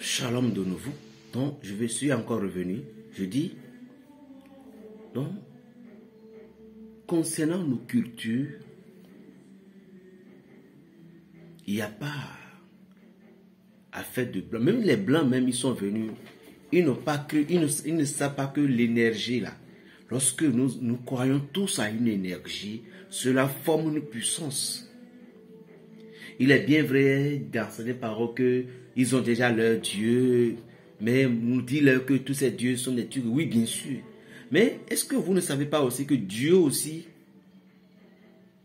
Shalom de nouveau. Donc, je suis encore revenu. Je dis, donc, concernant nos cultures, il n'y a pas affaire de blanc. Même les blancs, même, ils sont venus. Ils n'ont pas cru, ils ne savent pas que l'énergie, là, lorsque nous croyons tous à une énergie, cela forme une puissance. Il est bien vrai dans ces paroles qu'ils ont déjà leur Dieu, mais nous dit-leur que tous ces dieux sont des dieux. Oui, bien sûr. Mais est-ce que vous ne savez pas aussi que Dieu aussi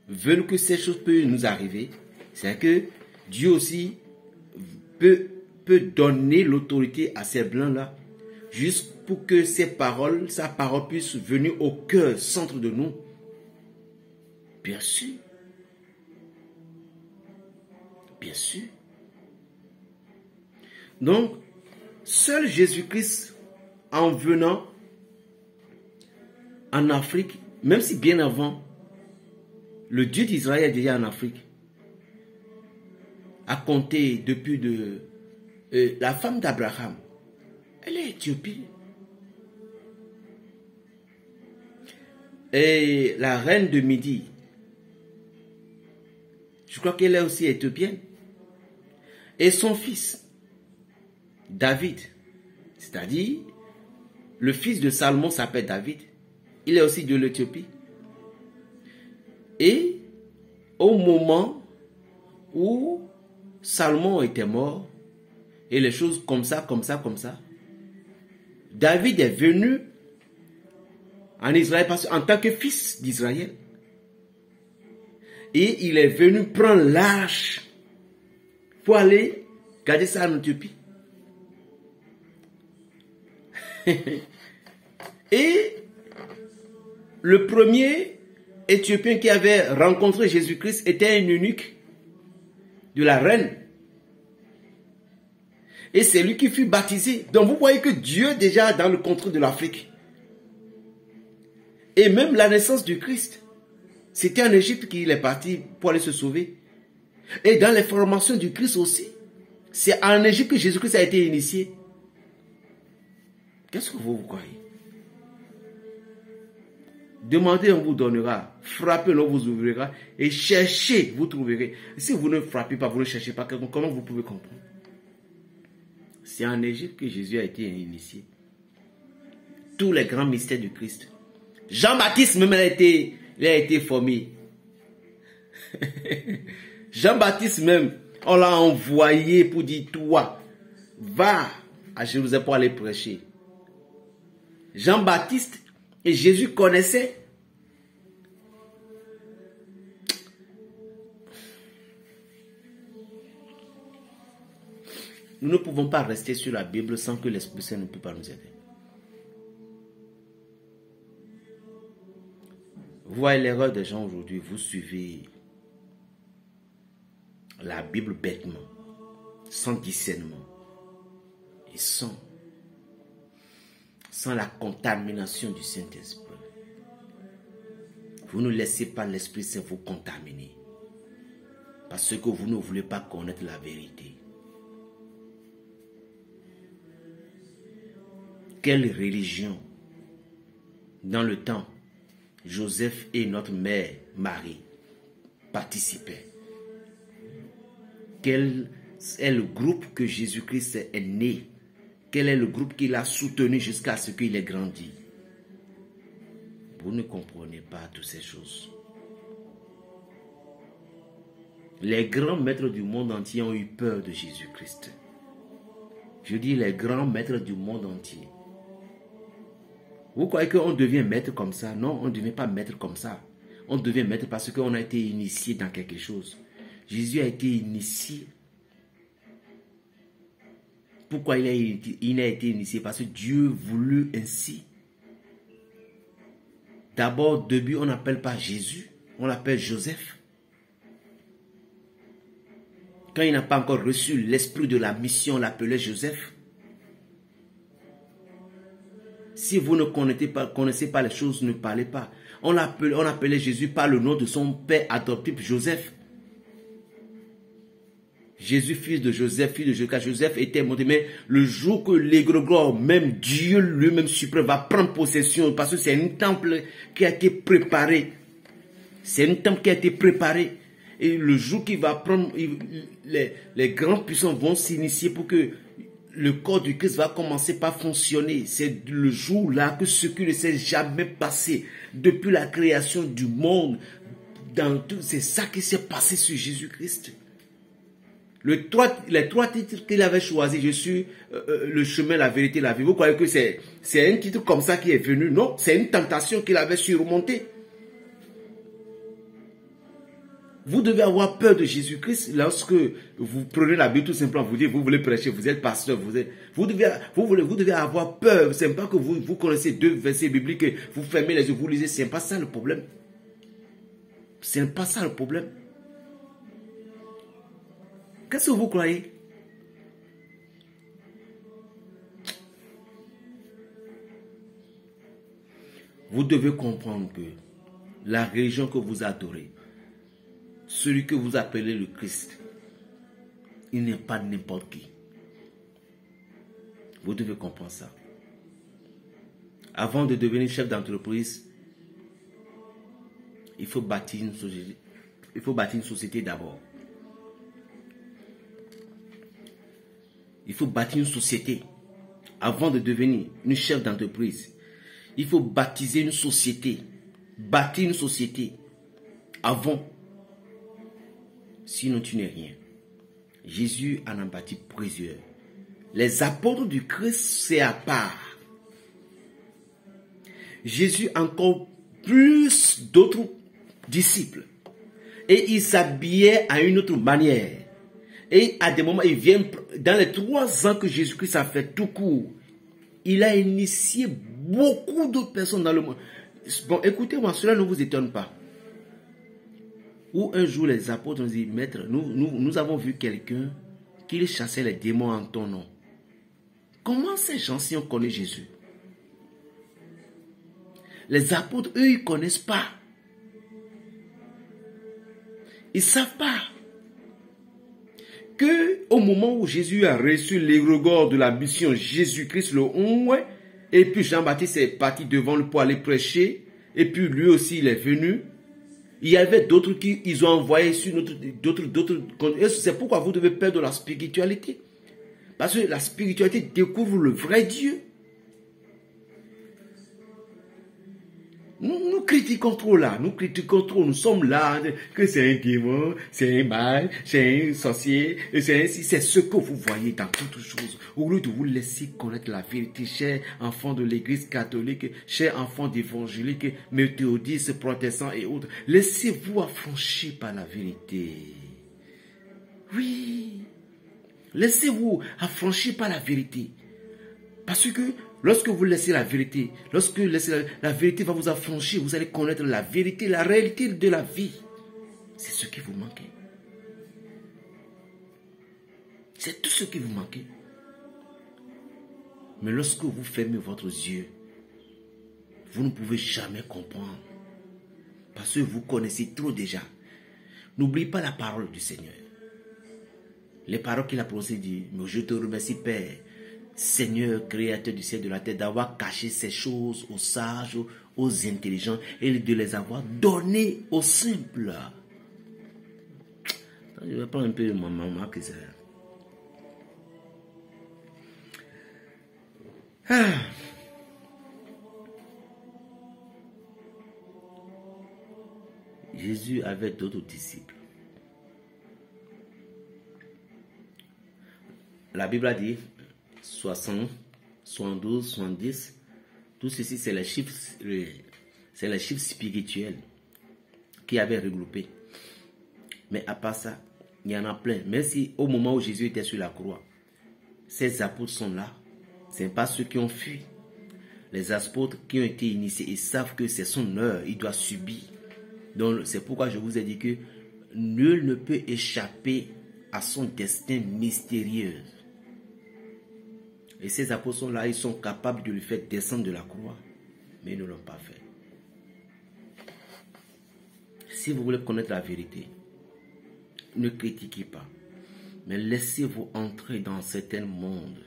veut que ces choses peuvent nous arriver? C'est que Dieu aussi peut donner l'autorité à ces blancs-là, juste pour que sa parole puisse venir au cœur, centre de nous. Bien sûr. Bien sûr. Donc, seul Jésus-Christ, en venant en Afrique, même si bien avant, le Dieu d'Israël est déjà en Afrique, a compté depuis la femme d'Abraham, elle est éthiopienne. Et la reine de Midi, je crois qu'elle est aussi éthiopienne. Et son fils, David, c'est-à-dire le fils de Salomon s'appelle David, il est aussi de l'Éthiopie. Et au moment où Salomon était mort, et les choses comme ça, David est venu en Israël en tant que fils d'Israël. Et il est venu prendre l'arche pour aller garder ça en Éthiopie. Et le premier Éthiopien qui avait rencontré Jésus-Christ était un eunuque de la reine. Et c'est lui qui fut baptisé. Donc vous voyez que Dieu déjà dans le contrôle de l'Afrique. Et même la naissance du Christ, c'était en Égypte qu'il est parti pour aller se sauver. Et dans les formations du Christ aussi, c'est en Égypte que Jésus-Christ a été initié. Qu'est-ce que vous croyez? Demandez, on vous donnera. Frappez, on vous ouvrira. Et cherchez, vous trouverez. Si vous ne frappez pas, vous ne cherchez pas, comment vous pouvez comprendre? C'est en Égypte que Jésus a été initié. Tous les grands mystères du Christ. Jean-Baptiste même, il a été formé. Jean-Baptiste même, on l'a envoyé pour dire, toi, va à Jérusalem pour aller prêcher. Jean-Baptiste et Jésus connaissaient. Nous ne pouvons pas rester sur la Bible sans que l'Esprit Saint ne peut pas nous aider. Vous voyez l'erreur des gens aujourd'hui, vous suivez la Bible bêtement, sans discernement et sans la contamination du Saint-Esprit. Vous ne laissez pas l'Esprit Saint vous contaminer parce que vous ne voulez pas connaître la vérité. Quelle religion dans le temps Joseph et notre mère Marie participaient? Quel est le groupe que Jésus-Christ est né? Quel est le groupe qu'il a soutenu jusqu'à ce qu'il ait grandi? Vous ne comprenez pas toutes ces choses. Les grands maîtres du monde entier ont eu peur de Jésus-Christ. Je dis les grands maîtres du monde entier. Vous croyez qu'on devient maître comme ça? Non, on ne devient pas maître comme ça. On devient maître parce qu'on a été initié dans quelque chose. Jésus a été initié. Pourquoi il a été initié? Parce que Dieu voulut ainsi. D'abord, au début, on n'appelle pas Jésus, on l'appelle Joseph. Quand il n'a pas encore reçu l'esprit de la mission, on l'appelait Joseph. Si vous ne connaissez pas les choses, ne parlez pas. On appelait Jésus par le nom de son père adoptif, Joseph. Jésus, fils de Joseph, fils de Joachim. Joseph était monté, mais le jour que l'égrégore, même Dieu lui-même suprême, va prendre possession, parce que c'est un temple qui a été préparé. C'est un temple qui a été préparé. Et le jour qu'il va prendre, les grands puissants vont s'initier pour que le corps du Christ va commencer par fonctionner. C'est le jour-là que ce qui ne s'est jamais passé depuis la création du monde, c'est ça qui s'est passé sur Jésus-Christ. Les trois titres qu'il avait choisis, je suis le chemin, la vérité, la vie. Vous croyez que c'est un titre comme ça qui est venu? Non, c'est une tentation qu'il avait surmontée. Vous devez avoir peur de Jésus-Christ lorsque vous prenez la Bible tout simplement, vous dites, vous voulez prêcher, vous êtes pasteur, vous devez avoir peur. Ce n'est pas que vous connaissez 2 versets bibliques, vous fermez les yeux, vous lisez, ce n'est pas ça le problème. Ce n'est pas ça le problème. Qu'est-ce que vous croyez? Vous devez comprendre que la religion que vous adorez, celui que vous appelez le Christ, il n'est pas n'importe qui. Vous devez comprendre ça. Avant de devenir chef d'entreprise, il faut bâtir une société. Il faut bâtir une société d'abord. Il faut bâtir une société. Avant de devenir une chef d'entreprise, il faut baptiser une société. Bâtir une société. Avant. Sinon tu n'es rien. Jésus en a bâti plusieurs. Les apôtres du Christ, c'est à part. Jésus encore plus d'autres disciples. Et il s'habillait à une autre manière. Et à des moments, il vient, dans les 3 ans que Jésus-Christ a fait tout court, il a initié beaucoup d'autres personnes dans le monde. Bon, écoutez-moi, cela ne vous étonne pas. Où un jour les apôtres ont dit, Maître, nous avons vu quelqu'un qui chassait les démons en ton nom. Comment ces gens-ci ont connu Jésus? Les apôtres, eux, ils ne connaissent pas. Ils ne savent pas que au moment où Jésus a reçu l'égrégore de la mission, Jésus-Christ le 11, et puis Jean-Baptiste est parti devant lui pour aller prêcher, et puis lui aussi il est venu. Il y avait d'autres qui ils ont envoyé sur d'autres. C'est pourquoi vous devez perdre la spiritualité. Parce que la spiritualité découvre le vrai Dieu. Nous critiquons trop là, nous critiquons trop, nous sommes là, que c'est un démon, c'est un mal, c'est un sorcier, c'est ce que vous voyez dans toutes choses. Au lieu de vous laisser connaître la vérité, chers enfants de l'église catholique, chers enfants d'évangéliques, méthodistes, protestants et autres, laissez-vous affranchir par la vérité. Oui, laissez-vous affranchir par la vérité. Parce que lorsque vous laissez la vérité, lorsque vous laissez la vérité va vous affranchir, vous allez connaître la vérité, la réalité de la vie. C'est ce qui vous manquait. C'est tout ce qui vous manquait. Mais lorsque vous fermez votre yeux, vous ne pouvez jamais comprendre. Parce que vous connaissez trop déjà. N'oubliez pas la parole du Seigneur. Les paroles qu'il a prononcées disent, mais je te remercie Père, Seigneur, créateur du ciel et de la terre, d'avoir caché ces choses aux sages, aux intelligents et de les avoir données aux simples. Je vais prendre un peu de mon maman qui c'est. Jésus avait d'autres disciples. La Bible a dit 60, 72, 70. Tout ceci, c'est les chiffres spirituels qui avaient regroupé. Mais à part ça, il y en a plein. Même si au moment où Jésus était sur la croix, ces apôtres sont là. Ce n'est pas ceux qui ont fui. Les apôtres qui ont été initiés, ils savent que c'est son heure, il doit subir. Donc c'est pourquoi je vous ai dit que nul ne peut échapper à son destin mystérieux. Et ces apôtres sont là, ils sont capables de le faire descendre de la croix. Mais ils ne l'ont pas fait. Si vous voulez connaître la vérité, ne critiquez pas. Mais laissez-vous entrer dans certains mondes.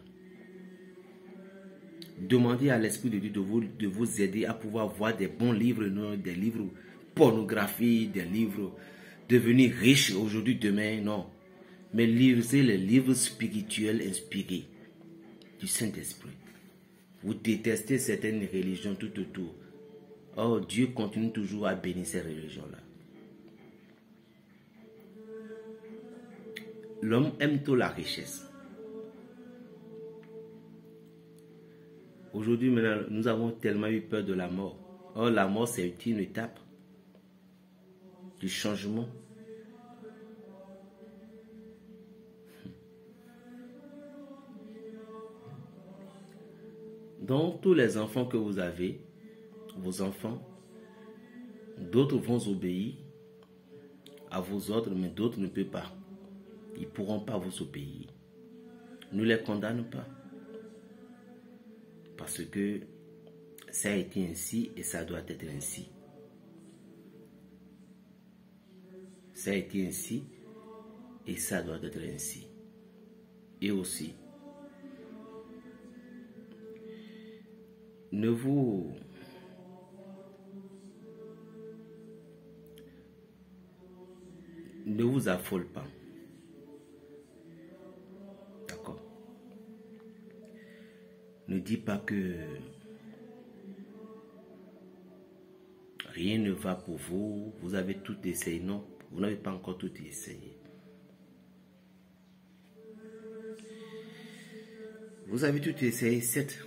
Demandez à l'Esprit de Dieu de vous aider à pouvoir voir des bons livres, non des livres pornographie, des livres devenir riches aujourd'hui, demain, non. Mais lisez les livres spirituels inspirés du Saint-Esprit. Vous détestez certaines religions tout autour. Oh, Dieu continue toujours à bénir ces religions-là. L'homme aime trop la richesse. Aujourd'hui, maintenant, nous avons tellement eu peur de la mort. Or, la mort, c'est une étape du changement. Donc, tous les enfants que vous avez, vos enfants, d'autres vont obéir à vos ordres, mais d'autres ne peuvent pas. Ils ne pourront pas vous obéir. Ne les condamne pas. Parce que ça a été ainsi et ça doit être ainsi. Ça a été ainsi et ça doit être ainsi. Et aussi, ne vous affole pas. D'accord? Ne dis pas que rien ne va pour vous, vous avez tout essayé. Non, vous n'avez pas encore tout essayé. Vous avez tout essayé, certes.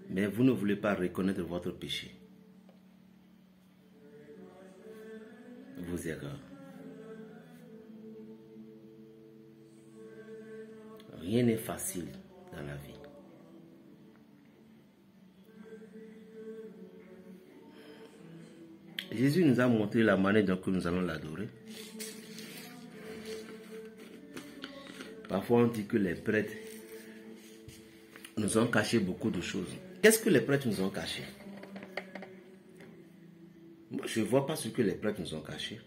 Mais vous ne voulez pas reconnaître votre péché. Vos erreurs. Rien n'est facile dans la vie. Jésus nous a montré la manière dont nous allons l'adorer. Parfois on dit que les prêtres nous ont caché beaucoup de choses. Qu'est-ce que les prêtres nous ont caché? Moi, je ne vois pas ce que les prêtres nous ont caché.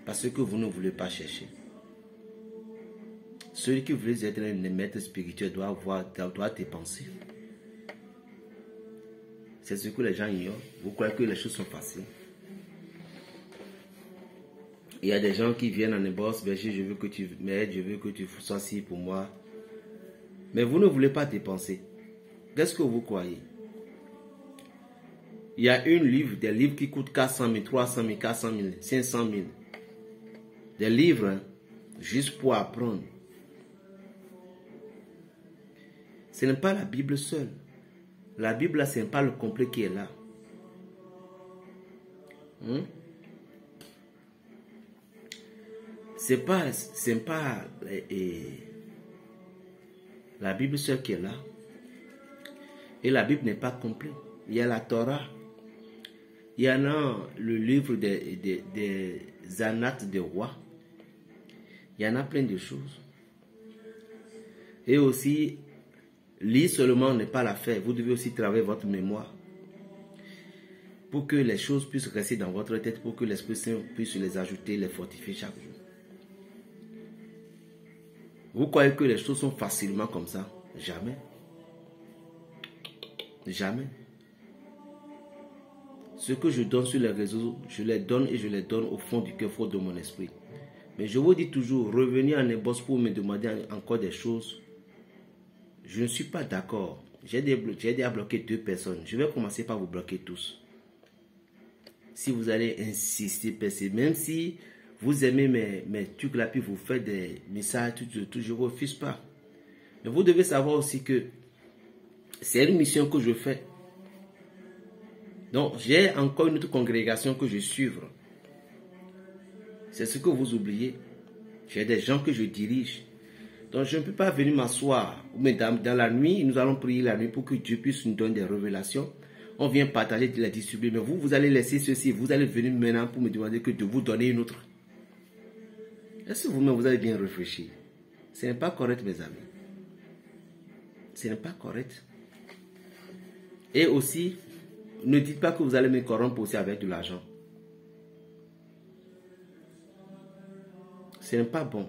Parce que vous ne voulez pas chercher. Celui qui veut être un maître spirituel doit dépenser. C'est ce que les gens ignorent. Vous croyez que les choses sont faciles. Il y a des gens qui viennent en boss, berger, je veux que tu m'aides, je veux que tu sois ci pour moi. Mais vous ne voulez pas dépenser. Qu'est-ce que vous croyez? Il y a des livres qui coûtent 400 000, 300 000, 400 000, 500 000. Des livres, hein, juste pour apprendre. Ce n'est pas la Bible seule. La Bible, là, ce n'est pas le complet qui est là. C'est pas la Bible seule qui est là. Et la Bible n'est pas complète. Il y a la Torah. Il y en a le livre des Anates des rois. Il y en a plein de choses. Et aussi, lire seulement n'est pas l'affaire. Vous devez aussi travailler votre mémoire. Pour que les choses puissent rester dans votre tête. Pour que l'Esprit Saint puisse les ajouter, les fortifier chaque jour. Vous croyez que les choses sont facilement comme ça? Jamais. Jamais. Ce que je donne sur les réseaux, je les donne et je les donne au fond du cœur fort de mon esprit. Mais je vous dis toujours, revenez en inbox pour me demander encore des choses. Je ne suis pas d'accord. J'ai aidé à bloquer 2 personnes. Je vais commencer par vous bloquer tous. Si vous allez insister, persister, même si vous aimez mes trucs là, puis vous faites des messages, tout, je ne refuse pas. Mais vous devez savoir aussi que c'est une mission que je fais. Donc, j'ai encore une autre congrégation que je suivre. C'est ce que vous oubliez. J'ai des gens que je dirige. Donc, je ne peux pas venir m'asseoir. Mais dans la nuit, nous allons prier la nuit pour que Dieu puisse nous donner des révélations. On vient partager de la distribuer. Mais vous allez laisser ceci. Vous allez venir maintenant pour me demander que de vous donner une autre. Est-ce que vous-même, vous avez bien réfléchi? Ce n'est pas correct, mes amis. Ce n'est pas correct. Et aussi, ne dites pas que vous allez me corrompre aussi avec de l'argent. ce n'est pas bon.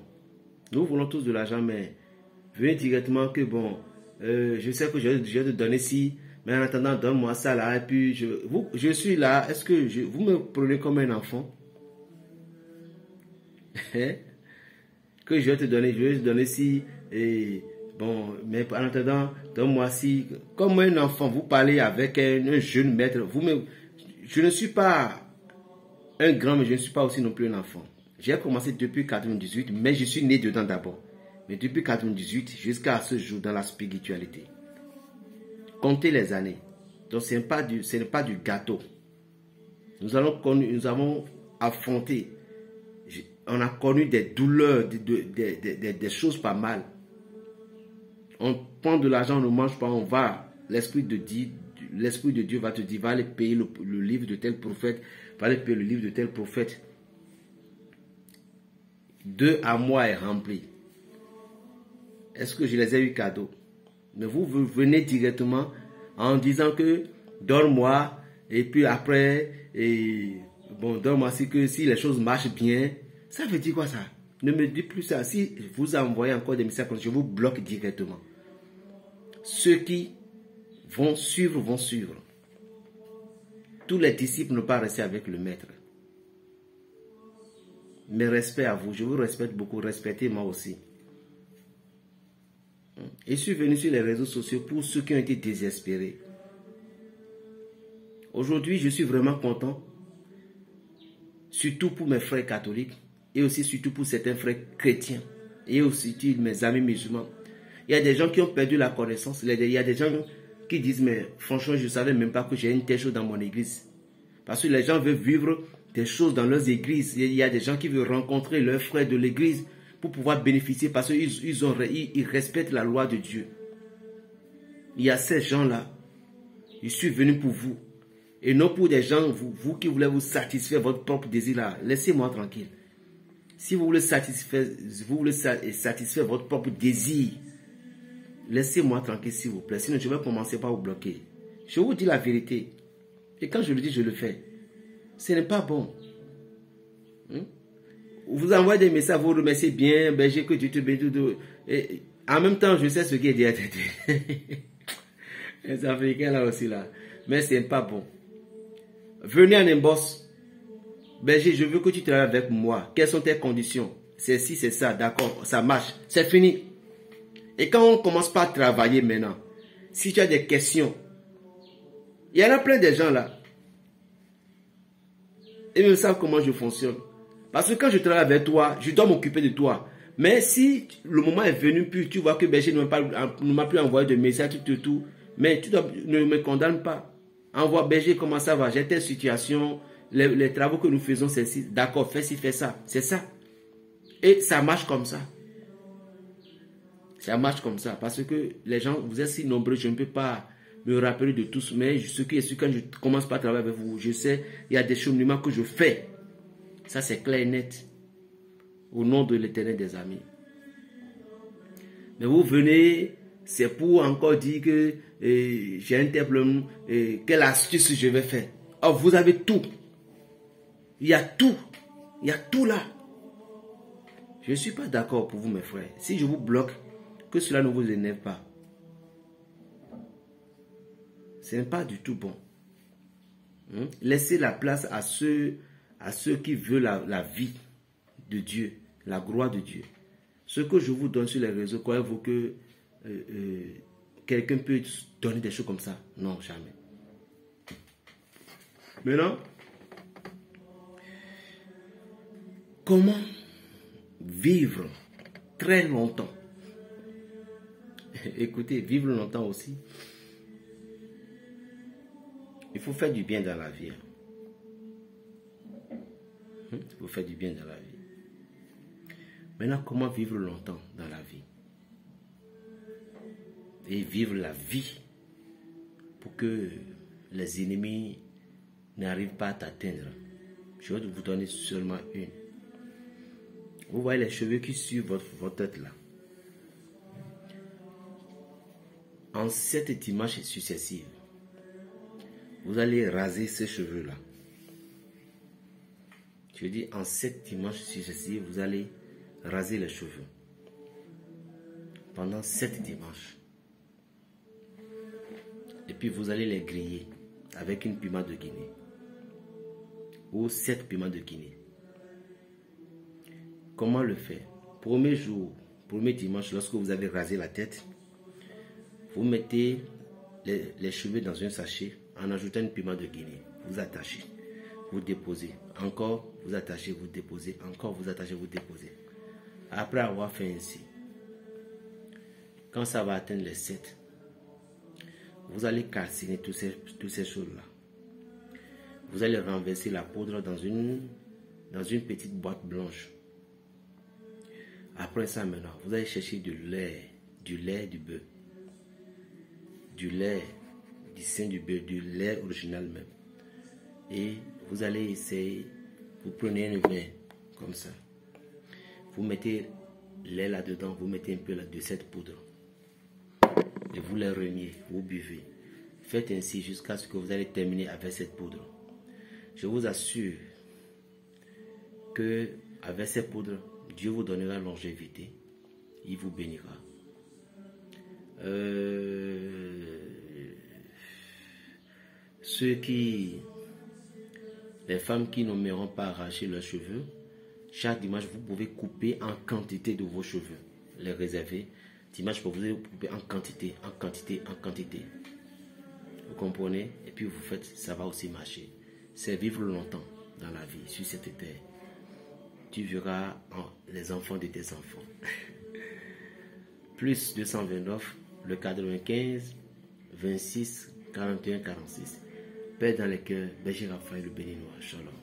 Nous voulons tous de l'argent, mais venez directement que bon, je sais que je vais te donner ci, mais en attendant, donne-moi ça là, et puis je suis là, est-ce que vous me prenez comme un enfant? Que je vais te donner ci, et bon, mais en attendant, donne-moi ci, comme un enfant, vous parlez avec un jeune maître, je ne suis pas un grand, mais je ne suis pas aussi non plus un enfant. J'ai commencé depuis 98, mais je suis né dedans d'abord. Mais depuis 98 jusqu'à ce jour dans la spiritualité. Comptez les années. Donc ce n'est pas du gâteau. Nous avons affronté. On a connu des douleurs, des choses pas mal. On prend de l'argent, on ne mange pas, on va. L'Esprit de Dieu va te dire, va aller payer le livre de tel prophète, va aller payer le livre de tel prophète. 2 à moi est rempli. Est-ce que je les ai eu cadeaux? Mais vous venez directement en disant que donne-moi et puis après, donne-moi si les choses marchent bien. Ça veut dire quoi ça? Ne me dites plus ça. Si vous envoyez encore des messages, je vous bloque directement. Ceux qui vont suivre, vont suivre. Tous les disciples ne pas rester avec le maître. Mais respect à vous, je vous respecte beaucoup, respectez-moi aussi. Je suis venu sur les réseaux sociaux pour ceux qui ont été désespérés. Aujourd'hui, je suis vraiment content, surtout pour mes frères catholiques et aussi surtout pour certains frères chrétiens et aussi mes amis musulmans. Il y a des gens qui ont perdu la connaissance, il y a des gens qui disent, mais franchement, je ne savais même pas que j'ai une telle chose dans mon église. Parce que les gens veulent vivre des choses dans leurs églises. Il y a des gens qui veulent rencontrer leurs frères de l'église pour pouvoir bénéficier parce qu'ils respectent la loi de Dieu. Il y a ces gens-là. Je suis venu pour vous. Et non pour des gens, vous qui voulez vous satisfaire votre propre désir là. Laissez-moi tranquille. Si vous voulez satisfaire votre propre désir, laissez-moi tranquille s'il vous plaît. Sinon je vais commencer par vous bloquer. Je vous dis la vérité. Et quand je le dis, je le fais. Ce n'est pas bon. Vous envoyez des messages, vous remerciez bien, Berger, que Dieu te bénisse. Et en même temps, je sais ce qui est dit à tête. Les Africains là aussi là. Mais ce n'est pas bon. Venez en inbox. Berger, je veux que tu travailles avec moi. Quelles sont tes conditions? C'est ci, c'est ça, d'accord, ça marche. C'est fini. Et quand on commence par travailler maintenant, si tu as des questions, il y en a plein de gens là. Et ils savent comment je fonctionne. Parce que quand je travaille avec toi, je dois m'occuper de toi. Mais si le moment est venu, puis tu vois que Berger ne m'a plus envoyé de message, tout, mais ne me condamne pas. Envoie Berger, comment ça va? J'ai telle situation, les travaux que nous faisons, c'est ci. D'accord, fais ci, fais ça. C'est ça. Et ça marche comme ça. Ça marche comme ça. Parce que les gens, vous êtes si nombreux, je ne peux pas me rappeler de tous. Mais ce qui est sûr, quand je commence par travailler avec vous, je sais, il y a des cheminements que je fais. Ça, c'est clair et net. Au nom de l'Éternel des amis. Mais vous venez, c'est pour encore dire que j'ai un tel problème, quelle astuce je vais faire. Oh, vous avez tout. Il y a tout. Il y a tout là. Je ne suis pas d'accord pour vous, mes frères. Si je vous bloque, que cela ne vous énerve pas. Ce n'est pas du tout bon. Laissez la place à ceux qui veulent la vie de Dieu, la gloire de Dieu. Ce que je vous donne sur les réseaux, croyez-vous que quelqu'un peut donner des choses comme ça? Non, jamais. Maintenant, comment vivre très longtemps? Écoutez, vivre longtemps aussi, il faut faire du bien dans la vie. Il faut faire du bien dans la vie. Maintenant, comment vivre longtemps dans la vie? Et vivre la vie pour que les ennemis n'arrivent pas à t'atteindre. Je vais vous donner seulement une. Vous voyez les cheveux qui suivent votre tête là. En 7 dimanches successifs, vous allez raser ces cheveux là. Je dis en 7 dimanches successifs, vous allez raser les cheveux pendant 7 dimanches. Et puis vous allez les griller avec une piment de Guinée ou 7 piments de Guinée. Comment le faire? Premier jour, premier dimanche, lorsque vous avez rasé la tête, vous mettez les cheveux dans un sachet en ajoutant une piment de Guinée. Vous attachez, vous déposez. Encore, vous attachez, vous déposez. Encore, vous attachez, vous déposez. Après avoir fait ainsi, quand ça va atteindre les 7, vous allez calciner toutes ces choses-là. Vous allez renverser la poudre dans une petite boîte blanche. Après ça, maintenant, vous allez chercher du lait, du beurre, du lait, du sein du beurre, du lait original même. Et vous allez essayer, vous prenez un verre comme ça. Vous mettez lait là-dedans, vous mettez un peu de cette poudre. Et vous les reniez, vous buvez. Faites ainsi jusqu'à ce que vous allez terminer avec cette poudre. Je vous assure que avec cette poudre, Dieu vous donnera longévité. Il vous bénira. Les femmes qui n'aimeront pas arracher leurs cheveux, chaque dimanche, vous pouvez couper en quantité de vos cheveux. Les réserver. Dimanche, vous allez couper en quantité, en quantité, en quantité. Vous comprenez? Et puis vous faites, ça va aussi marcher. C'est vivre longtemps dans la vie, sur cette terre. Tu verras les enfants de tes enfants. Plus 229, le 95, 26, 41, 46. Père dans les cœurs, Berger Raphaël le béninois. Shalom.